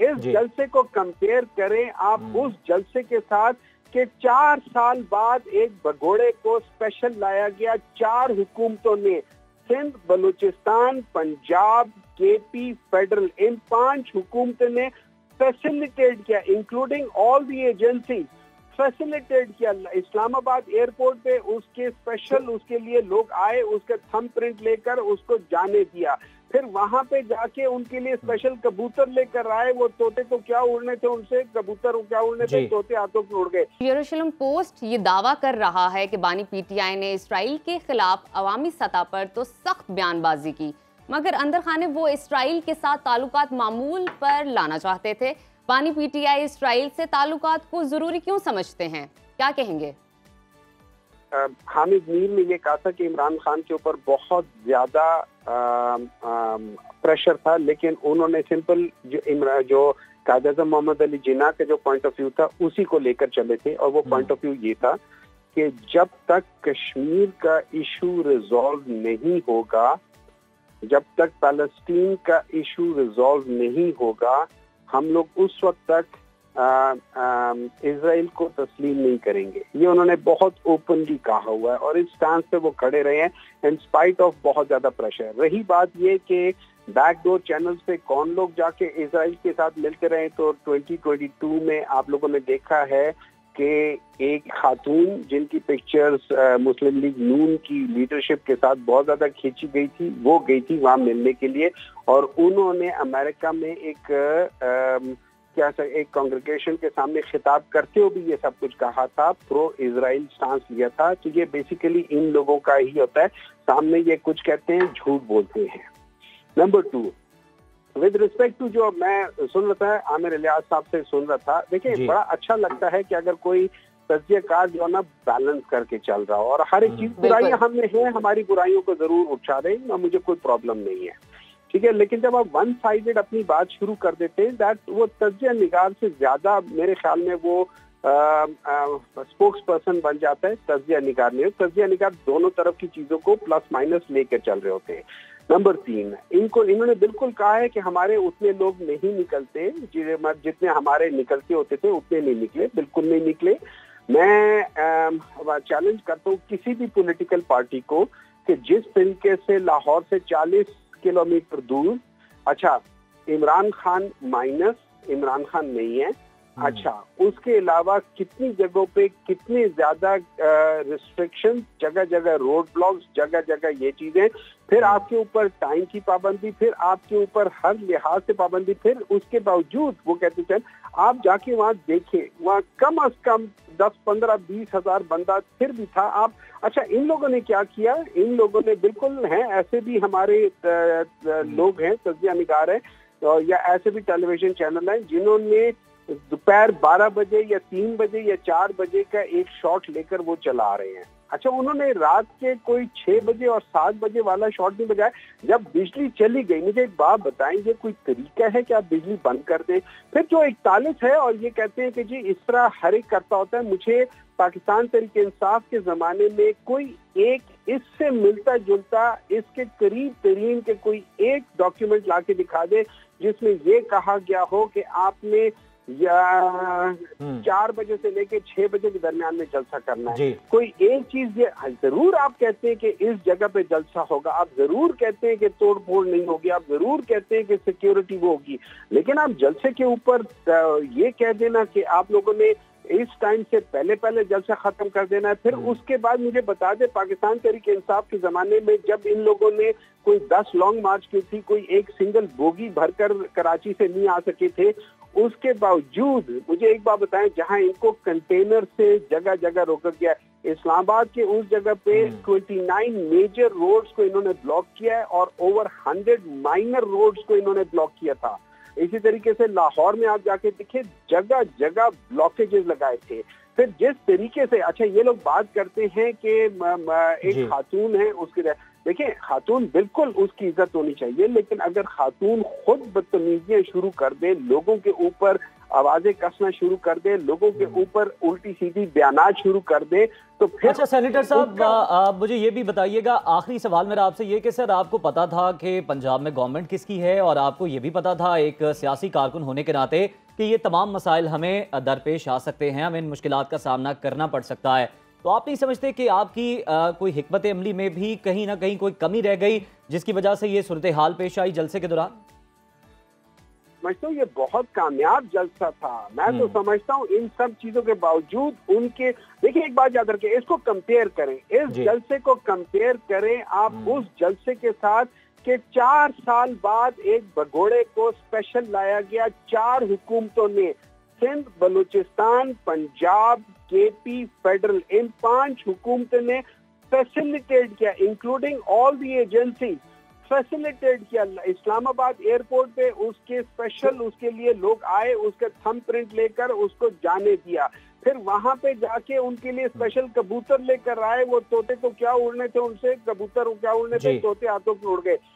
इस जलसे को कंपेयर करें आप उस जलसे के साथ कि 4 साल बाद एक भगोड़े को स्पेशल लाया गया 4 हुकूमतों ने, सिंध, बलूचिस्तान, पंजाब, केपी, फेडरल, इन 5 हुकूमतों ने फैसिलिटेट किया, including all the agency, facilitate किया। इस्लामाबाद एयरपोर्ट पे उसके स्पेशल उसके लिए लोग आए, उसका थंब प्रिंट लेकर उसको जाने दिया, फिर वहां पे जाके उनके लिए स्पेशल कबूतर लेकर आए। वो तोते तो क्या उड़ने थे उनसे, कबूतर क्या उड़ने थे, तोते हाथों पे उड़ गए। यरूशलेम पोस्ट ये दावा कर रहा है कि बानी पीटीआई ने इसराइल के खिलाफ अवामी सतह पर तो सख्त बयानबाजी की, मगर अंदर खाने वो इसराइल के साथ ताल्लुकात मामूल पर लाना चाहते थे। बानी पीटीआई इसराइल से ताल्लुकात को जरूरी क्यों समझते हैं, क्या कहेंगे? हामिद मीर ने ये कहा था कि इमरान खान के ऊपर बहुत ज्यादा प्रेशर था, लेकिन उन्होंने सिंपल जो कायद आज़म मोहम्मद अली जिन्ना का जो पॉइंट ऑफ व्यू था उसी को लेकर चले थे, और वो पॉइंट ऑफ व्यू ये था कि जब तक कश्मीर का इशू रिजॉल्व नहीं होगा, जब तक पैलेस्टीन का इशू रिजॉल्व नहीं होगा, हम लोग उस वक्त तक इजराइल को तस्लीम नहीं करेंगे। ये उन्होंने बहुत ओपनली कहा हुआ है और इस स्टांस पे वो खड़े रहे हैं इन स्पाइट ऑफ बहुत ज्यादा प्रेशर। रही बात ये कि बैकडोर चैनल्स पे कौन लोग जाके इजराइल के साथ मिलते रहे, तो 2022 में आप लोगों ने देखा है कि एक खातून जिनकी पिक्चर्स मुस्लिम लीग नून की लीडरशिप के साथ बहुत ज्यादा खींची गई थी, वो गई थी वहां मिलने के लिए, और उन्होंने अमेरिका में एक कांग्रेगेशन के सामने खिताब करते हुए भी ये सब कुछ कहा था, प्रो इजराइल स्टांस लिया था। तो ये बेसिकली इन लोगों का ही होता है, सामने ये कुछ कहते हैं, झूठ बोलते हैं। नंबर 2, विद रिस्पेक्ट टू जो मैं सुन रहा था, आमिर इलियास साहब से सुन रहा था, देखिए बड़ा अच्छा लगता है कि अगर कोई तज्जियाकार जो है ना बैलेंस करके चल रहा हो, और हर एक चीज बुराइयां हमने हैं, हमारी बुराइयों को जरूर उठा दें, मुझे कोई प्रॉब्लम नहीं है, ठीक है। लेकिन जब आप वन साइडेड अपनी बात शुरू कर देते हैं, दैट वो तज्जिया निगार से ज्यादा मेरे ख्याल में वो स्पोक्स पर्सन बन जाता है। तज्जिया निगार नहीं, तज्जिया निगार दोनों तरफ की चीजों को प्लस माइनस लेकर चल रहे होते हैं। नंबर 3, इन्होंने बिल्कुल कहा है कि हमारे उतने लोग नहीं निकलते, जितने हमारे निकलते होते थे उतने नहीं निकले, बिल्कुल नहीं निकले। मैं चैलेंज करता हूँ किसी भी पॉलिटिकल पार्टी को कि जिस तरीके से लाहौर से 40 किलोमीटर दूर, अच्छा इमरान खान माइनस, इमरान खान नहीं है, अच्छा उसके अलावा कितनी जगहों पे कितने ज्यादा रिस्ट्रिक्शन, जगह जगह रोड ब्लॉक्स, जगह जगह ये चीजें, फिर आपके ऊपर टाइम की पाबंदी, फिर आपके ऊपर हर लिहाज से पाबंदी, फिर उसके बावजूद वो कहते चल आप जाके वहाँ देखें, वहाँ कम अज कम 10, 15, 20 हजार बंदा फिर भी था। आप अच्छा इन लोगों ने क्या किया, इन लोगों ने बिल्कुल हैं, ऐसे भी हमारे लोग हैं, तज्जिया निगार है, या ऐसे भी टेलीविजन चैनल हैं जिन्होंने दोपहर 12 बजे या 3 बजे या 4 बजे का एक शॉट लेकर वो चला रहे हैं। अच्छा उन्होंने रात के कोई 6 बजे और 7 बजे वाला शॉट नहीं बजाया, जब बिजली चली गई। मुझे एक बात बताएं, ये कोई तरीका है कि आप बिजली बंद कर दें? फिर जो 41 है और ये कहते हैं कि जी इस तरह हर एक करता होता है। मुझे पाकिस्तान तहरीक इंसाफ के जमाने में कोई एक इससे मिलता जुलता, इसके करीब तरीन के कोई एक डॉक्यूमेंट ला के दिखा दे जिसमें ये कहा गया हो कि आपने या 4 बजे से लेके 6 बजे के दरमियान में जलसा करना है। कोई एक चीज ये जरूर आप कहते हैं कि इस जगह पे जलसा होगा, आप जरूर कहते हैं कि तोड़ फोड़ नहीं होगी, आप जरूर कहते हैं कि सिक्योरिटी वो होगी, लेकिन आप जलसे के ऊपर ये कह देना कि आप लोगों ने इस टाइम से पहले जलसा खत्म कर देना है। फिर उसके बाद मुझे बता दे, पाकिस्तान तहरीक इंसाफ के जमाने में जब इन लोगों ने कोई 10 लॉन्ग मार्च की थी, कोई एक सिंगल बोगी भरकर कराची से नहीं आ सके थे, उसके बावजूद मुझे एक बात बताएं, जहां इनको कंटेनर से जगह जगह रोका गया, इस्लामाबाद के उस जगह पे 29 मेजर रोड्स को इन्होंने ब्लॉक किया है और ओवर 100 माइनर रोड्स को इन्होंने ब्लॉक किया था। इसी तरीके से लाहौर में आप जाके देखिए, जगह जगह ब्लॉकेजेस लगाए थे। फिर जिस तरीके से, अच्छा ये लोग बात करते हैं कि एक खातून है उसकी, देखिए खातून बिल्कुल उसकी इज्जत होनी चाहिए, लेकिन अगर खातून खुद बदतमीजियां शुरू कर दे, लोगों के ऊपर आवाजें कसना शुरू कर दे, लोगों के ऊपर उल्टी सीधी बयानात शुरू कर दे, तो फिर अच्छा सेनेटर साहब, आप मुझे ये भी बताइएगा, आखिरी सवाल मेरा आपसे ये कि सर आपको पता था कि पंजाब में गवर्नमेंट किसकी है, और आपको ये भी पता था एक सियासी कारकुन होने के नाते कि ये तमाम मसाइल हमें दरपेश आ सकते हैं, हमें इन मुश्किलात का सामना करना पड़ सकता है, तो आप नहीं समझते कि आपकी कोई हिकमत अमली में भी कहीं ना कहीं कोई कमी रह गई जिसकी वजह से ये सूरत हाल पेश आई जलसे के दौरान? समझता हूँ ये बहुत कामयाब जलसा था। मैं तो समझता हूँ इन सब चीजों के बावजूद उनके, देखिए एक बात याद रखें, इसको कंपेयर करें, इस जलसे को कंपेयर करें आप उस जलसे के साथ कि 4 साल बाद एक भगोड़े को स्पेशल लाया गया, 4 हुकूमतों ने, सिंध, बलूचिस्तान, पंजाब, केपी, फेडरल, इन 5 हुकूमतों ने फैसिलिटेट किया, including all the agency, facilitate किया। इस्लामाबाद एयरपोर्ट पे उसके स्पेशल, उसके लिए लोग आए, उसके थंब प्रिंट लेकर उसको जाने दिया, फिर वहां पे जाके उनके लिए स्पेशल कबूतर लेकर आए, वो तोते तो क्या उड़ने थे उनसे, कबूतर क्या उड़ने थे, तोते हाथों पे उड़ गए।